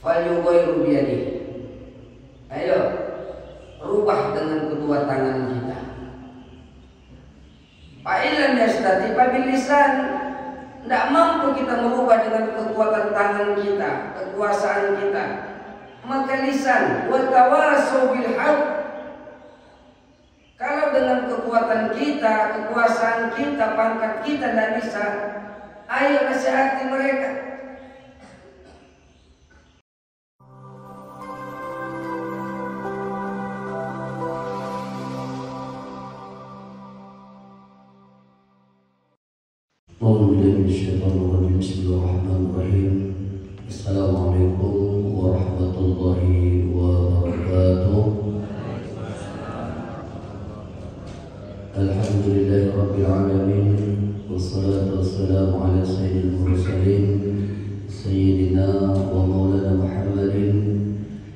falyughayyiru biyadihi. Ayo rubah dengan kedua tangan kita. Fa illam yastati bil lisan. Tidak mampu kita merubah dengan kekuatan tangan kita, kekuasaan kita, maka lisan. Wa tawasau bil haqq. Kalau dengan kekuatan kita, kekuasaan kita, pangkat kita tidak bisa, ayo nasihati mereka. Bismillahirrahmanirrahim. Assalamualaikum warahmatullahi wabarakatuh. Alhamdulillahirabbil alamin, wassalatu wassalamu ala sayyidil mursalin sayyidina wa maulana Muhammadin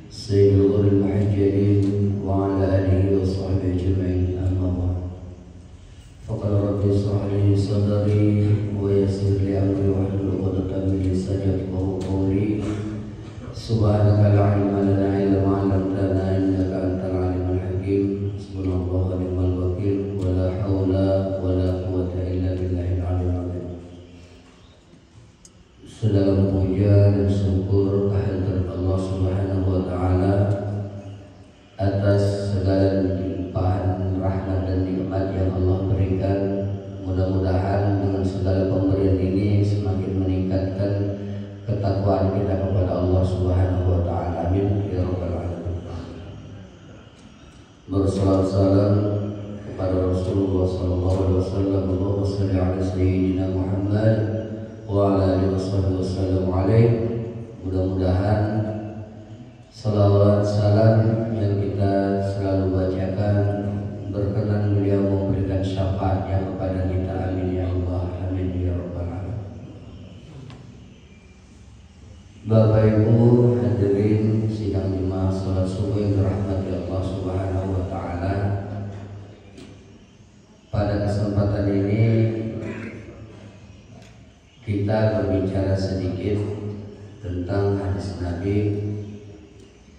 sayyidil ghurril muhajjalin wa ala alihi wa sahbihi ajma'in. Amma ba'd. Faqala rabbi ishrah li sadri wa yassir li amri wahlul 'uqdatam min lisani yafqahu qawli. Subhanaka la ilma lana illa ma 'allamtana innaka antal alimul hakim. Subhanallah wa ni'mal wakil wa la haula wa la quwwata illa billahil aliyyil azim. Segala puja dan syukur kehadirat Allah Subhanahu wa taala atas segala limpahan rahmat dan nikmat yang Allah berikan. Mudah-mudahan dengan segala pemberian ini semakin meningkatkan ketakwaan kita kepada Allah Subhanahu wa taala. Amin ya rabbal alamin. Bersalawat salam kepada Rasulullah sallallahu alaihi wasallam. Allahumma shalli ala sayyidina Muhammad wa ala alihi wasallam alaihi. Mudah-mudahan salawat salam yang kita selalu bacakan berkenan beliau memberikan syafaatnya kepada kita. Amin ya Allah. Amin ya rabbal alamin. Bapak Ibu hadirin sidang jemaah salat subuh yang dirahmati Allah Subhanahu wa taala. Pada kesempatan ini kita berbicara sedikit tentang hadis Nabi,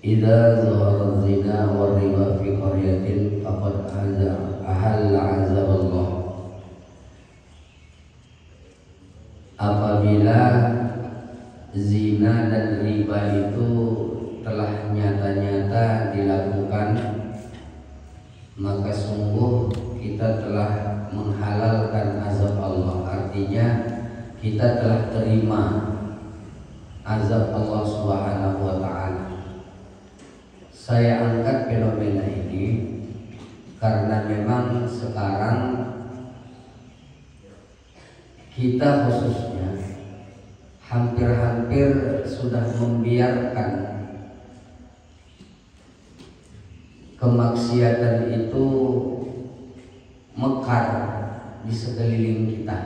idza zahara zina wa riba fi qaryatin faqad ahalla azab Allah. Apabila zina dan riba itu telah nyata-nyata dilakukan, maka sungguh kita telah menghalalkan azab Allah. Artinya kita telah terima azab Allah Subhanahu wa taala. Saya angkat fenomena ini karena memang sekarang kita khususnya hampir-hampir sudah membiarkan kemaksiatan itu mekar di sekeliling kita,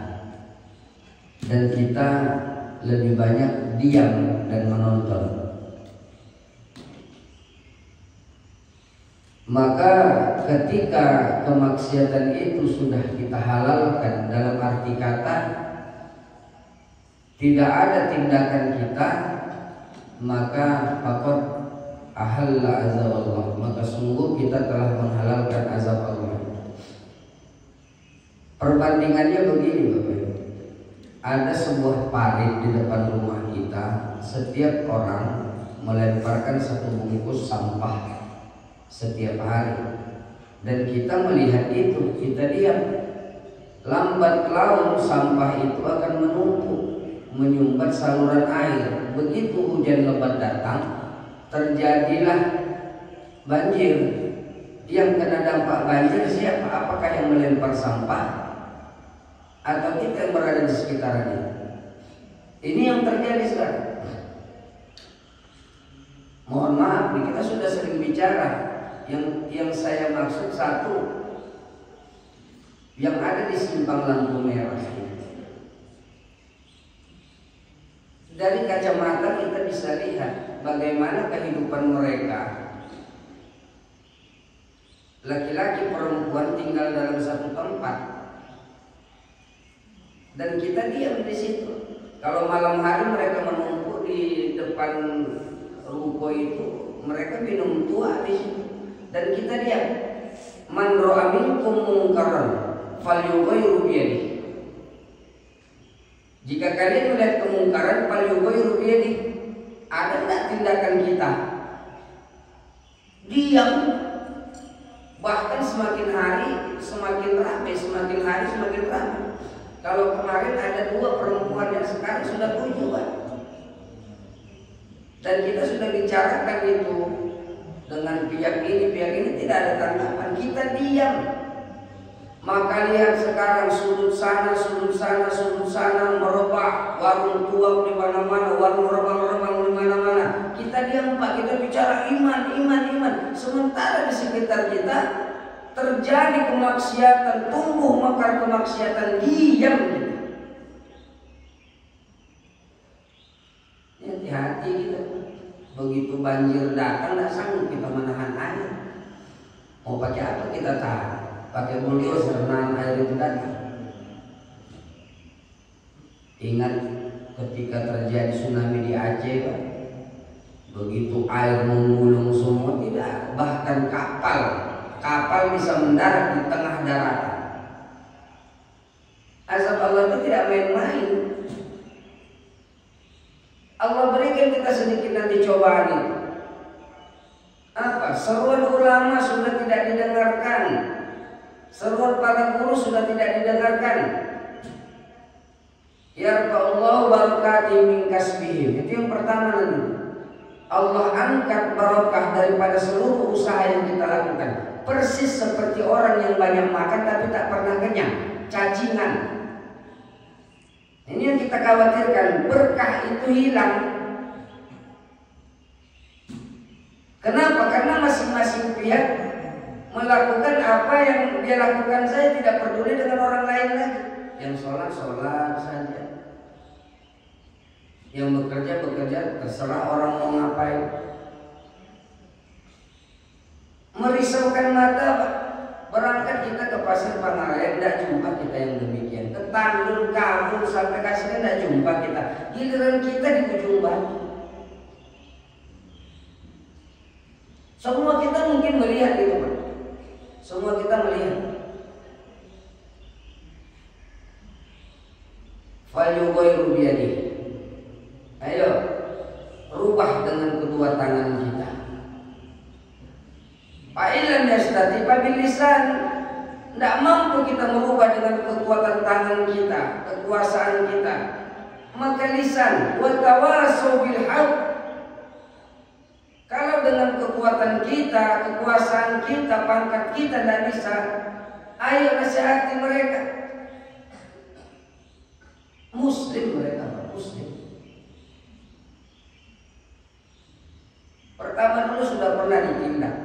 dan kita lebih banyak diam dan menonton. Maka ketika kemaksiatan itu sudah kita halalkan, dalam arti kata tidak ada tindakan kita, maka faqad ahalla azab Allah, maka sungguh kita telah menghalalkan azab Allah. Perbandingannya begini Bapak Ibu. Ada sebuah parit di depan rumah kita. Setiap orang melemparkan satu bungkus sampah setiap hari, dan kita melihat itu, kita diam. Lambat laun sampah itu akan menumpuk, menyumbat saluran air. Begitu hujan lebat datang, terjadilah banjir. Yang kena dampak banjir siapa? Apakah yang melempar sampah atau kita yang berada di sekitarnya? Ini yang terjadi sekarang. Mohon maaf, kita sudah sering bicara. Yang saya maksud satu, yang ada di simpang lampu merah. Dari kacamata kita bisa lihat bagaimana kehidupan mereka. Laki-laki perempuan tinggal dalam satu tempat, dan kita diam di situ. Kalau malam hari mereka menumpuk di depan ruko itu mereka minum tua di situ dan kita diam. Man ra'a minkum munkaran falyughayyiru biyadihi. Jika kalian melihat kemungkaran falyughayyiru biyadihi. Ada enggak tindakan kita? Diam. Bahkan semakin hari semakin ramai, semakin hari semakin ramai. Kalau kemarin ada 2 perempuan yang sekarang sudah 7 Pak. Dan kita sudah bicarakan itu dengan pihak ini tidak ada tanggapan. Kita diam. Maka lihat sekarang sudut sana, merubah warung tua di mana-mana, warung remang-remang di mana-mana. Kita diam Pak, kita bicara iman. Sementara di sekitar kita terjadi kemaksiatan, tumbuh mekar kemaksiatan, diam kita. Hati-hati kita. Begitu banjir datang, tidak sanggup kita menahan air. Mau pakai apa kita tahan? Pakai bulldozer menahan air itu datang. Ingat ketika terjadi tsunami di Aceh Pak, begitu air menggulung semua, tidak, bahkan kapal bisa mendarat di tengah daratan. Azab Allah itu tidak main-main. Allah berikan kita sedikit nanti cobaan itu. Apa? Seruan ulama sudah tidak didengarkan. Seruan para guru sudah tidak didengarkan. Yarfa'ullahu barakatihim min kasbihim. Itu yang pertama nanti. Allah angkat barokah daripada seluruh usaha yang kita lakukan. Persis seperti orang yang banyak makan tapi tak pernah kenyang, cacingan. Ini yang kita khawatirkan, berkah itu hilang. Kenapa? Karena masing-masing pihak melakukan apa yang dia lakukan. Saya tidak peduli dengan orang lain lagi. Yang sholat saja, yang bekerja, terserah orang mau ngapain. Merisaukan mata Pak. Berangkat kita ke pasar Pangalengan, tidak jumpa kita yang demikian. Ke Tandul, Kabul, sampai Kasihkan tidak jumpa kita. Giliran kita di ujung batu. Semua kita mungkin melihat itu Pak. Semua kita melihat. Falyughayyiru biyadihi. Ayo, rubah dengan kedua tangan kita. Fa'ilam yastati bil lisan. Tidak mampu kita merubah dengan kekuatan tangan kita, kekuasaan kita. Maka lisan, wa tawasau bil haqq. Kalau dengan kekuatan kita, kekuasaan kita, pangkat kita tidak bisa, ayo nasihati mereka. Muslim mereka, Muslim. Pertama dulu sudah pernah ditindak.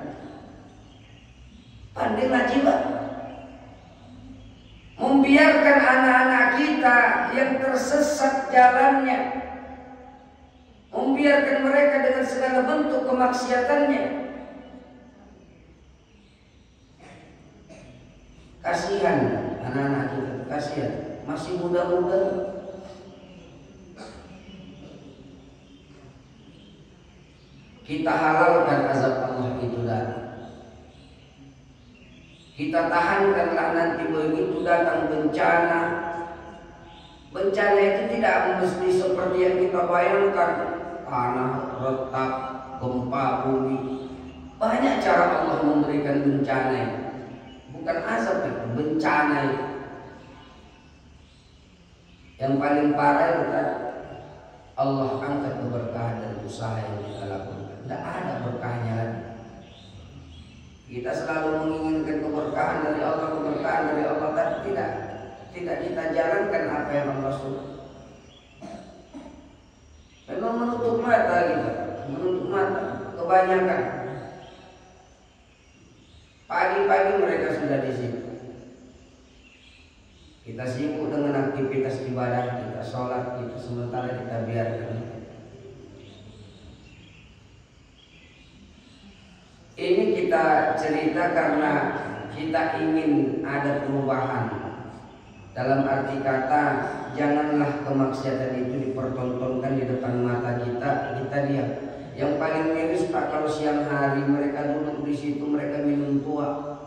Pandai ngaji Pak. Membiarkan anak-anak kita yang tersesat jalannya, membiarkan mereka dengan segala bentuk kemaksiatannya. Kasihan anak-anak kita, kasihan, masih muda-muda. Kita halalkan azab Allah itu datang. Kita tahankanlah nanti begitu datang bencana. Bencana itu tidak mesti seperti yang kita bayangkan. Tanah retak, gempa bumi. Banyak cara Allah memberikan bencana itu. Bukan azab itu, bencana itu. Yang paling parah itu kan Allah angkat keberkahan dari usaha yang kita lakukan. Tidak ada berkahnya lagi. Kita selalu menginginkan keberkahan dari Allah, tapi tidak kita jalankan apa yang Allah suruh. Memang menutup mata kita, menutup mata kebanyakan. Pagi-pagi mereka sudah di situ. Kita sibuk dengan aktivitas ibadah, kita sholat, kita sementara kita biarkan. Ini kita cerita karena kita ingin ada perubahan. Dalam arti kata, janganlah kemaksiatan itu dipertontonkan di depan mata kita diam. Yang paling miris Pak, kalau siang hari mereka duduk di situ, mereka minum tua.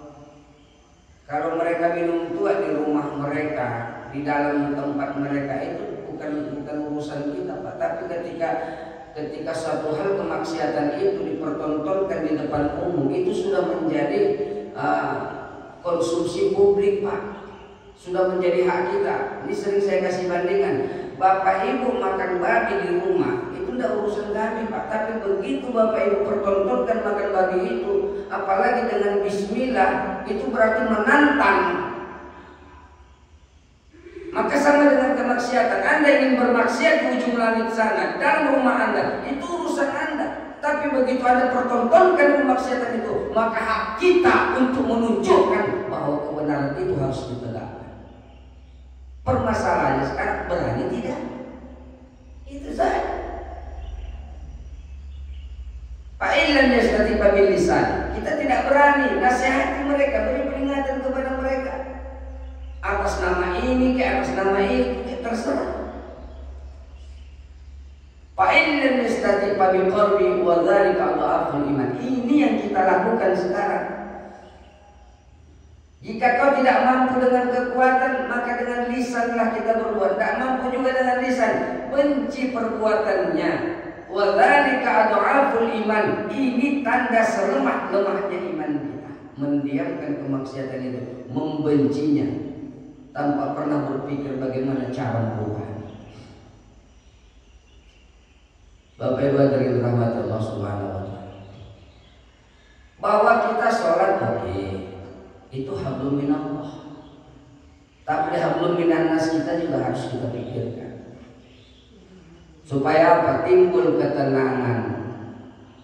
Kalau mereka minum tua di rumah mereka, di dalam tempat mereka, itu bukan urusan kita Pak. Tapi ketika suatu hal kemaksiatan itu dipertontonkan di depan umum, itu sudah menjadi konsumsi publik Pak, sudah menjadi hak kita. Ini sering saya kasih bandingan, bapak ibu makan babi di rumah itu tidak urusan kami Pak. Tapi begitu bapak ibu pertontonkan makan babi itu, apalagi dengan bismillah, itu berarti menantang. Maka sama dengan kemaksiatan. Anda ingin bermaksiat di ujung langit sana, dalam rumah Anda, itu urusan Anda. Tapi begitu Anda pertontonkan kemaksiatan itu, maka hak kita untuk menunjukkan bahwa kebenaran itu harus ditegakkan. Permasalahannya sekarang, berani tidak? Itu saja. Pak Ilan yastati bil lisan. Kita tidak berani nasihati mereka, beri peringatan kepada mereka. Atas nama ini ke atas nama itu, terserah. Pak Ilan yastati bil qalbi wa dzalika adhaful iman. Ini yang kita lakukan sekarang. Jika kau tidak mampu dengan kekuatan, maka dengan lisanlah kita berbuat. Tidak mampu juga dengan lisan, benci perbuatannya. Wa dzalika adhaful iman. Ini tanda selemah-lemahnya iman kita. Mendiamkan kemaksiatan itu, membencinya, tanpa pernah berpikir bagaimana cara merubahnya. Bapak Ibu hadirin rahmat Allah Subhanahu wa taala. Bahwa kita sholat oke, itu hablum minallah. Tapi hablum minannas kita juga harus kita pikirkan. Supaya apa? Timbul ketenangan.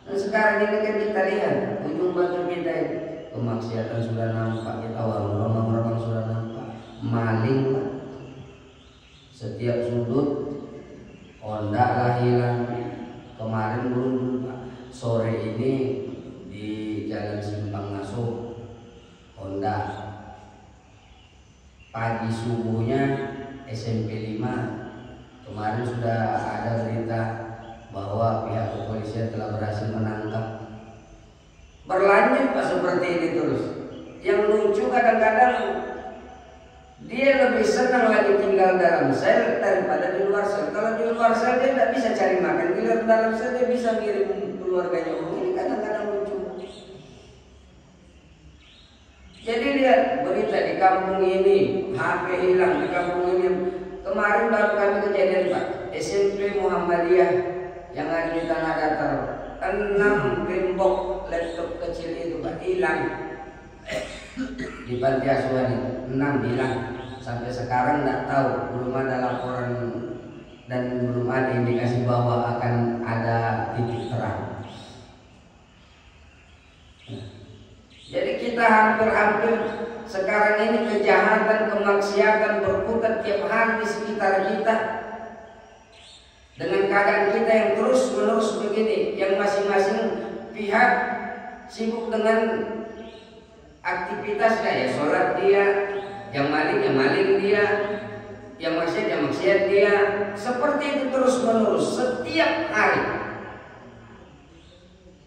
Dan sekarang ini kan kita lihat ujung batu kita ini, kemaksiatan sudah nampak, kita warung-warung sudah nampak, maling Pak. Setiap sudut Honda lah hilang. Kemarin belum Pak, sore ini di Jalan Simpang Ngasuh Honda, pagi subuhnya SMP 5. Kemarin sudah ada berita bahwa pihak kepolisian telah berhasil menangkap. Berlanjut Pak seperti ini terus. Yang lucu kadang-kadang dia lebih senang lagi tinggal dalam sel daripada di luar sel. Kalau di luar sel dia tidak bisa cari makan, di dalam sel dia bisa ngirim keluarganya. Ini kadang-kadang lucu. Jadi lihat berita di kampung ini, HP hilang di kampung ini. Kemarin baru kami kejadian Pak, SMP Muhammadiyah yang ada di Tanah Datar, 6 gembok laptop kecil itu Pak hilang. Di panti asuhan itu 6 hilang. Sampai sekarang tidak tahu, belum ada laporan dan belum ada indikasi bahwa akan ada titik terang. Jadi kita hampir-hampir sekarang ini kejahatan, kemaksiatan berputar tiap hari di sekitar kita. Dengan keadaan kita yang terus-menerus begini, yang masing-masing pihak sibuk dengan aktivitasnya, ya sholat dia, yang maling dia, yang maksiat dia, seperti itu terus-menerus setiap hari.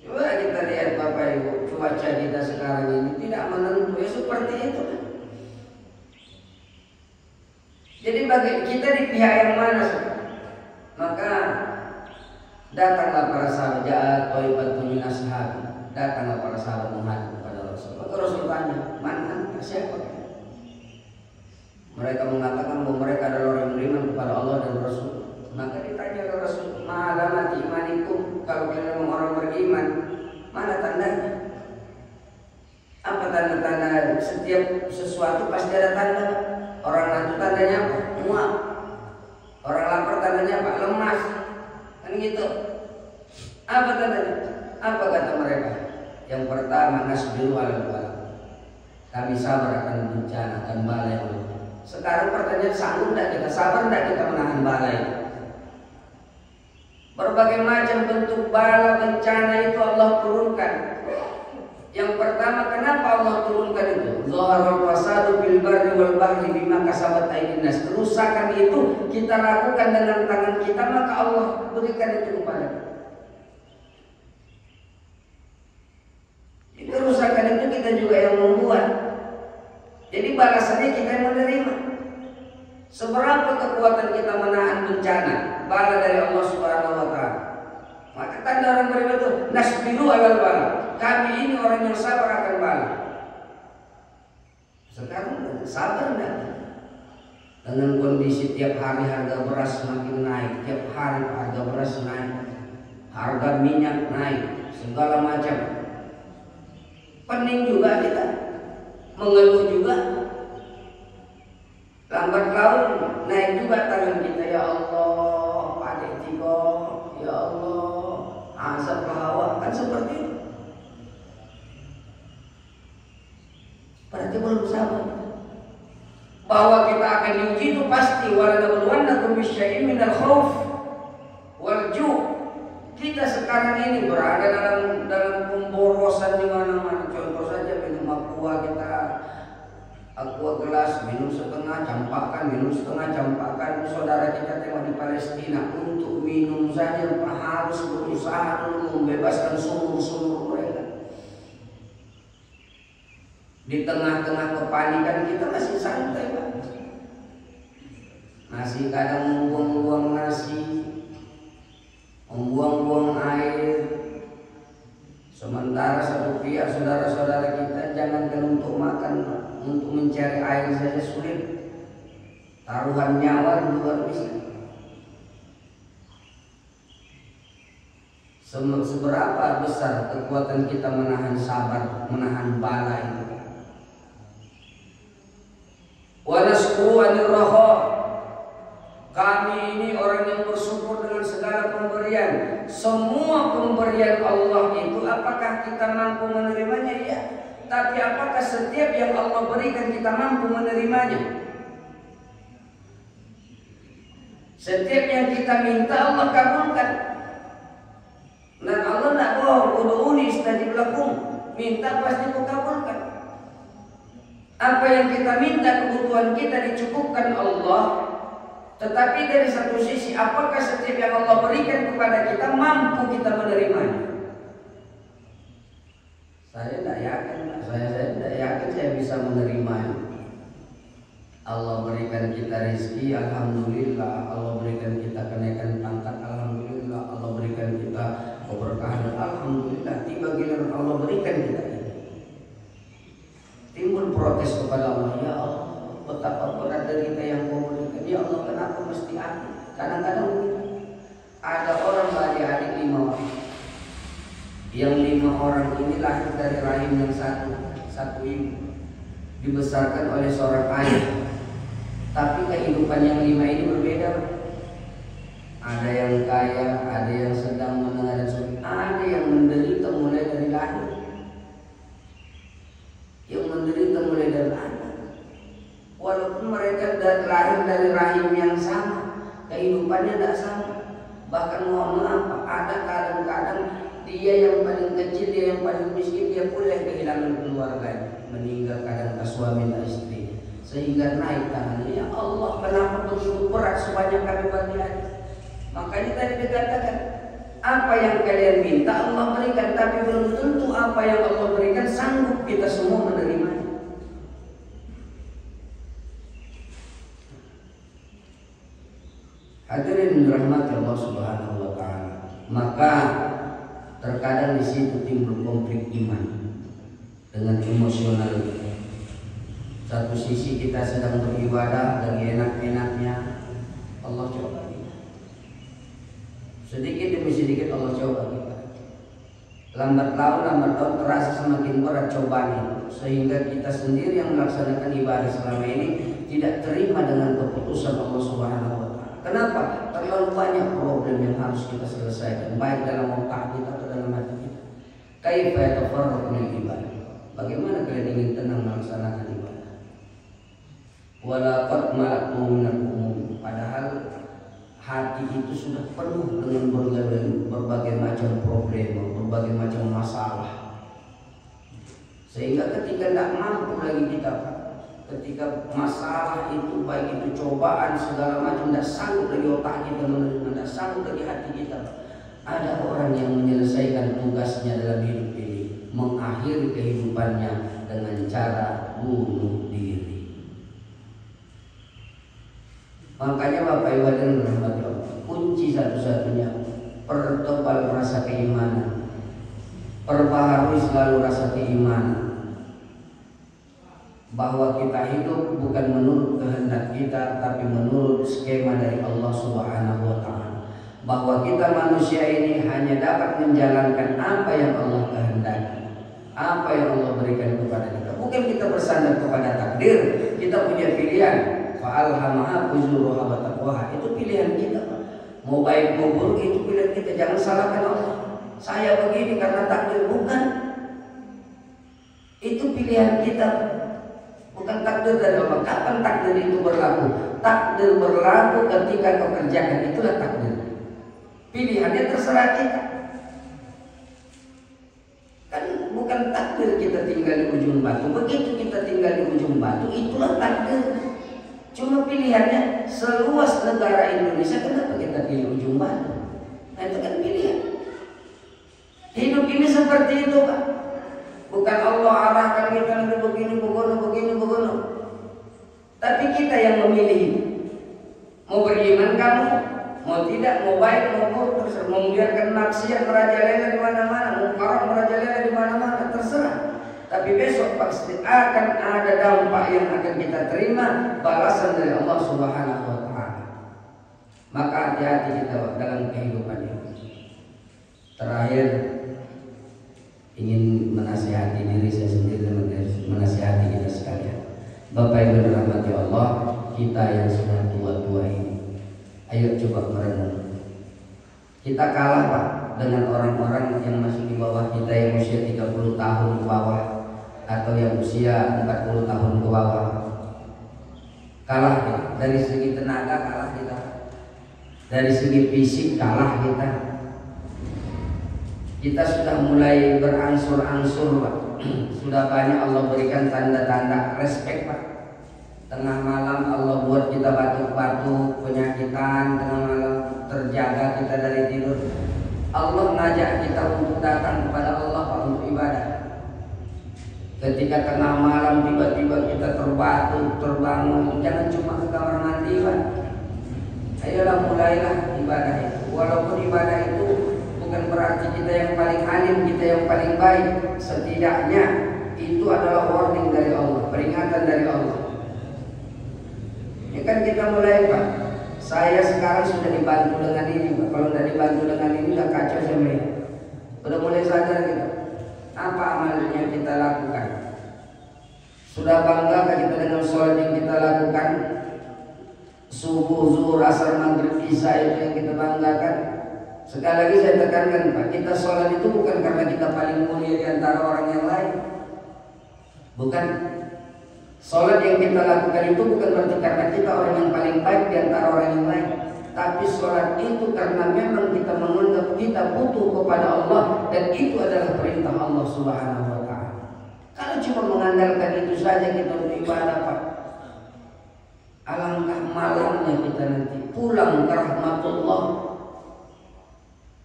Coba kita lihat Bapak Ibu, cuaca kita sekarang ini tidak menentu, ya seperti itu. Jadi bagi kita di pihak yang mana sekarang? Maka datanglah para sahabat, ja'a thaibatun min ashabi. Datanglah para sahabat menghadap kepada Rasul. Maka Rasul tanya, "Man anta, siapa?" Mereka mengatakan bahwa mereka adalah orang yang beriman kepada Allah dan Rasul. Maka ditanya oleh Rasul, "Ma'alamati imanikum?" Kalau kalian memang orang beriman, mana tandanya? Apa tanda-tanda? Setiap sesuatu pasti ada tanda. Orang ngantuk tandanya apa? Muak. Orang lapar tandanya apa? Lemas. Kan gitu. Apa tandanya? Apa kata mereka? Yang pertama, nasbiru ala bala. Kami sabar akan bencana, akan balai. Sekarang pertanyaan, sanggup tidak kita, sabar tidak kita menahan balai? Berbagai macam bentuk bala bencana itu Allah turunkan. Yang pertama, kenapa Allah turunkan itu? Zaharal fasadu fil barri wal bahri bima kasabat aydin nas. Kerusakan itu kita lakukan dengan tangan kita, maka Allah berikan itu kepada kita. balasannya kita yang menerima. Seberapa kekuatan kita menahan bencana, bala dari Allah Subhanahu wa taala. Maka tanda orang beriman itu nasbiru alal bala. Kami ini orang yang sabar akan bala. Sekarang sabar enggak? Dengan kondisi tiap hari harga beras semakin naik, tiap hari harga beras naik, harga minyak naik, segala macam. Pening juga kita, mengeluh juga. Lambat laun naik juga tangan kita, ya Allah, adik tiga, ya Allah, azab hawa, kan seperti itu. Berarti belum sabar. Bahwa kita akan diuji itu pasti. Walanabluwannakum bisyai'in minal khauf wal ju'. Kita sekarang ini berada dalam pemborosan di mana-mana. Contoh saja minum aqua kita, aqua gelas minum setengah campakan, minum setengah campakan. Saudara kita tengok di Palestina, untuk minum saja harus berusaha dulu membebaskan sumur-sumur mereka. Di tengah-tengah kepanikan kita masih santai, Pak. Masih kadang membuang-buang nasi, membuang-buang air. Sementara satu pihak saudara-saudara kita jangankan untuk makan, Pak, untuk mencari air saja sulit. Taruhan nyawa luar biasa. Seberapa besar kekuatan kita menahan sabar, menahan bala itu. Wa nashkuru 'anil raha. Kami ini orang yang bersyukur dengan segala pemberian. Semua pemberian Allah itu apakah kita mampu menerimanya? Ya. Tapi apakah setiap yang Allah berikan kita mampu menerimanya? Setiap yang kita minta Allah kabulkan. Dan Allah tidak bohong, ud'uni astajib lakum. Minta pasti kukabulkan. Apa yang kita minta, kebutuhan kita dicukupkan Allah. Tetapi dari satu sisi, apakah setiap yang Allah berikan kepada kita mampu kita menerimanya? Saya tidak yakin, saya tidak yakin saya bisa menerimanya. Allah berikan kita rezeki, alhamdulillah. Allah berikan kita kenaikan pangkat, alhamdulillah. Allah berikan kita keberkahan, alhamdulillah. Tiba giliran Allah berikan kita ini, timbul protes kepada Allah. Ya Allah, betapa berat derita yang kau berikan. Ya Allah, kenapa mesti aku? Kadang-kadang ada orang adik-adik 5 orang. Yang 5 orang ini lahir dari rahim yang satu ibu, dibesarkan oleh seorang ayah. Tapi kehidupan yang 5 ini berbeda. Ada yang kaya, ada yang sedang, menengah, dan sulit. Ada yang menderita mulai dari lahir. Yang menderita mulai dari lahir. Walaupun mereka lahir dari rahim yang sama, kehidupannya tidak sama. Bahkan mohon maaf, ada kadang-kadang dia yang paling kecil, dia yang paling miskin, dia pula yang kehilangan keluarganya, meninggal kadang tak suami tak istri, sehingga naik tangannya, ya Allah, kenapa begitu berat sebanyak kami bagi-bagi? Makanya tadi dikatakan, apa yang kalian minta Allah berikan, tapi belum tentu apa yang Allah berikan sanggup kita semua menerimanya. Hadirin dirahmati Allah Subhanahu wa taala. Maka terkadang di situ timbul konflik iman dengan emosional. Satu sisi kita sedang beribadah lagi enak-enaknya, Allah coba kita. Sedikit demi sedikit Allah coba kita. Lambat laun terasa semakin berat cobaan itu, sehingga kita sendiri yang melaksanakan ibadah selama ini tidak terima dengan keputusan Allah Subhanahu wa taala. Kenapa? Terlalu banyak problem yang harus kita selesaikan, baik dalam otak kita atau dalam hati kita. Kaifa yatafarraqu lil ibadah? Bagaimana kalian ingin tenang melaksanakan ibadah? Wala qad mala'tu minal umum. Padahal hati itu sudah penuh dengan berbagai macam problem, berbagai macam masalah. Sehingga ketika tidak mampu lagi kita, ketika masalah itu, baik itu cobaan segala macam, tidak sanggup lagi otak kita menerima, tidak sanggup lagi hati kita. Ada orang yang menyelesaikan tugasnya dalam hidup ini, mengakhiri kehidupannya dengan cara bunuh diri. Makanya Bapak Ibu hadirin rahmati Allah, kunci satu-satunya pertebal rasa keimanan, perbaharui selalu rasa keimanan, bahwa kita hidup bukan menurut kehendak kita, tapi menurut skema dari Allah Subhanahu wa Ta'ala. Bahwa kita manusia ini hanya dapat menjalankan apa yang Allah kehendaki, apa yang Allah berikan kepada kita. Bukan kita bersandar kepada takdir, kita punya pilihan. Fa'alhamaha fujuraha wa taqwaha. Itu pilihan kita, Pak. Mau baik mau buruk itu pilihan kita. Jangan salahkan Allah. Saya begini karena takdir, bukan. Itu pilihan kita, bukan takdir dari Allah. Kapan takdir itu berlaku? Takdir berlaku ketika kau kerjakan, itulah takdir. Pilihannya terserah kita. Kan bukan takdir kita tinggal di ujung batu. Begitu kita tinggal di ujung batu, itulah takdir. Cuma pilihannya seluas negara Indonesia, kenapa kita pilih ujung batu? Nah, itu kan pilihan. Hidup ini seperti itu, Pak. Bukan Allah arahkan kita nanti begini, begono. Tapi kita yang memilih. Mau beriman kamu, mau tidak, mau baik, mau buruk, terserah. Mau membiarkan maksiat merajalela di mana-mana, mau haram merajalela di mana-mana, terserah. Tapi besok pasti akan ada dampak yang akan kita terima, balasan dari Allah Subhanahu wa Ta'ala. Maka hati-hati kita dalam kehidupan ini. Terakhir, ingin menasihati diri saya sendiri dan menasihati kita sekalian. Bapak Ibu dirahmati Allah, kita yang sudah tua-tua ini, ayo coba merenung. Kita kalah, Pak, dengan orang-orang yang masih di bawah kita, yang usia 30 tahun ke bawah atau yang usia 40 tahun ke bawah. Kalah kita. Dari segi tenaga kalah kita, dari segi fisik kalah kita. Kita sudah mulai berangsur-angsur, Pak. Sudah banyak Allah berikan tanda-tanda respect, Pak. Tengah malam Allah buat kita batuk-batuk, penyakitan. Tengah malam terjaga kita dari tidur. Allah ngajak kita untuk datang kepada Allah, Pak, untuk ibadah. Ketika tengah malam tiba-tiba kita terbatuk, terbangun, jangan cuma ke kamar mandi, Pak. Ayolah mulailah ibadah itu. Walaupun ibadah itu bukan berarti kita yang paling alim, kita yang paling baik. Setidaknya itu adalah warning dari Allah, peringatan dari Allah. Ini kan kita mulai, Pak. Saya sekarang sudah dibantu dengan ini, Pak. Kalau tidak dibantu dengan ini udah kacau saya melihat. Udah mulai sadar kita. Apa amal yang kita lakukan? Sudah banggakah kita dengan sholat yang kita lakukan? Subuh, zuhur, asar, maghrib, isya itu yang kita banggakan. Sekali lagi saya tekankan, Pak, kita sholat itu bukan karena kita paling mulia di antara orang yang lain. Bukan. Sholat yang kita lakukan itu bukan berarti karena kita orang yang paling baik di antara orang yang lain. Tapi sholat itu karena memang kita menganggap kita butuh kepada Allah, dan itu adalah perintah Allah Subhanahu wa Ta'ala. Kalau cuma mengandalkan itu saja kita beribadah, Pak, alangkah malamnya kita nanti pulang ke rahmatullah.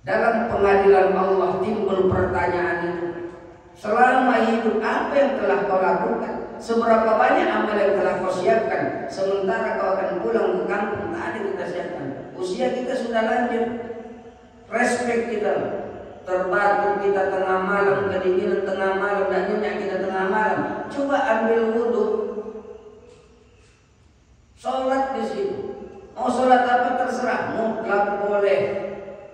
Dalam pengadilan Allah timbul pertanyaan itu. Selama hidup apa yang telah kau lakukan? Seberapa banyak amal yang telah kau siapkan? Sementara kau akan pulang ke kampung, tak ada yang kita siapkan. Usia kita sudah lanjut. Respect kita, terbatuk kita tengah malam, kedinginan tengah malam, dan nyenyak kita tengah malam. Coba ambil wudhu, sholat di situ. Mau sholat apa terserah, mutlak boleh,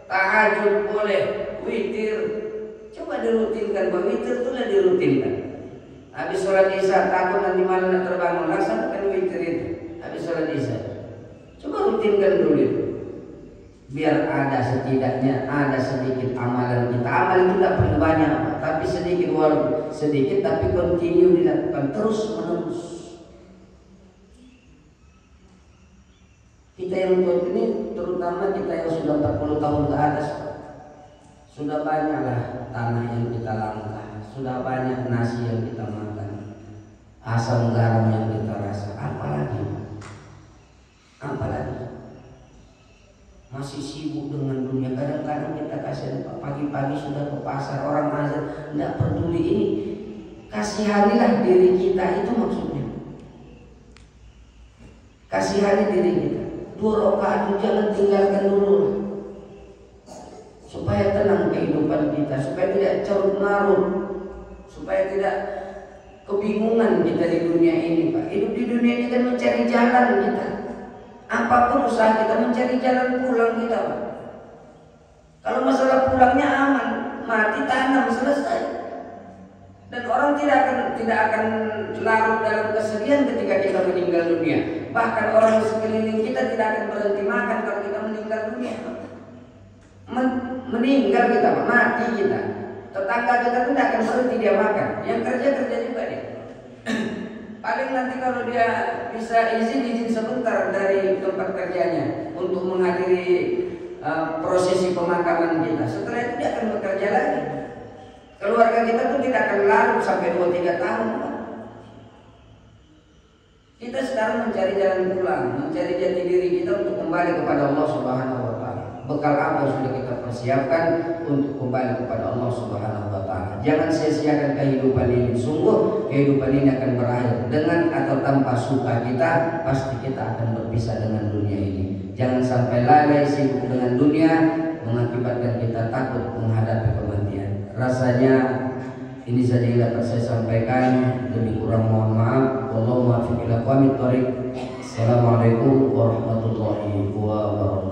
tahajud boleh, witir. Coba dirutinkan, bahwa witir itulah dirutinkan. Habis sholat isya takut nanti malam nak terbangun, laksanakan witir itu. Habis sholat isya, coba rutinkan dulu itu. Biar ada setidaknya ada sedikit amalan kita. Amal itu tidak perlu banyak, tapi sedikit, walaupun sedikit tapi continue dilakukan terus menerus. Kita yang tua ini, terutama kita yang sudah 40 tahun ke atas, sudah banyaklah tanah yang kita langkah, sudah banyak nasi yang kita makan, asam garam yang kita rasa. Apalagi masih sibuk dengan dunia. Kadang-kadang kita kasihan, pagi-pagi sudah ke pasar, orang azan, tidak peduli ini. Kasihanilah diri kita, itu maksudnya. Kasihani diri kita. 2 rakaat jangan tinggalkan dulu, supaya tenang kehidupan kita, supaya tidak carut marut, supaya tidak kebingungan kita di dunia ini, Pak. Hidup di dunia ini kan mencari jalan kita. Apapun usaha kita mencari jalan pulang kita, Pak. Kalau masalah pulangnya aman, mati tanam selesai. Dan orang tidak akan larut dalam kesedihan ketika kita meninggal dunia. Bahkan orang sekeliling kita tidak akan berhenti makan kalau kita meninggal dunia. Meninggal kita, mati kita. Tetangga kita pun tidak akan berhenti dia makan. Yang kerja juga dia. Paling nanti kalau dia bisa izin sebentar dari tempat kerjanya untuk menghadiri prosesi pemakaman kita. Setelah itu dia akan bekerja lagi. Keluarga kita pun tidak akan larut sampai 2-3 tahun. Kita sekarang mencari jalan pulang, mencari jati diri kita untuk kembali kepada Allah Subhanahu wa taala. Bekal apa yang sudah kita persiapkan untuk kembali kepada Allah Subhanahu wa taala. Jangan sia-siakan kehidupan ini. Sungguh kehidupan ini akan berakhir. Dengan atau tanpa suka kita, pasti kita akan berpisah dengan dunia ini. Jangan sampai lalai sibuk dengan dunia mengakibatkan kita takut menghadapi kematian. Rasanya ini saja yang dapat saya sampaikan. Lebih kurang mohon maaf. Wallahu muwaffiq ila aqwamit thoriq. Assalamualaikum warahmatullahi wabarakatuh.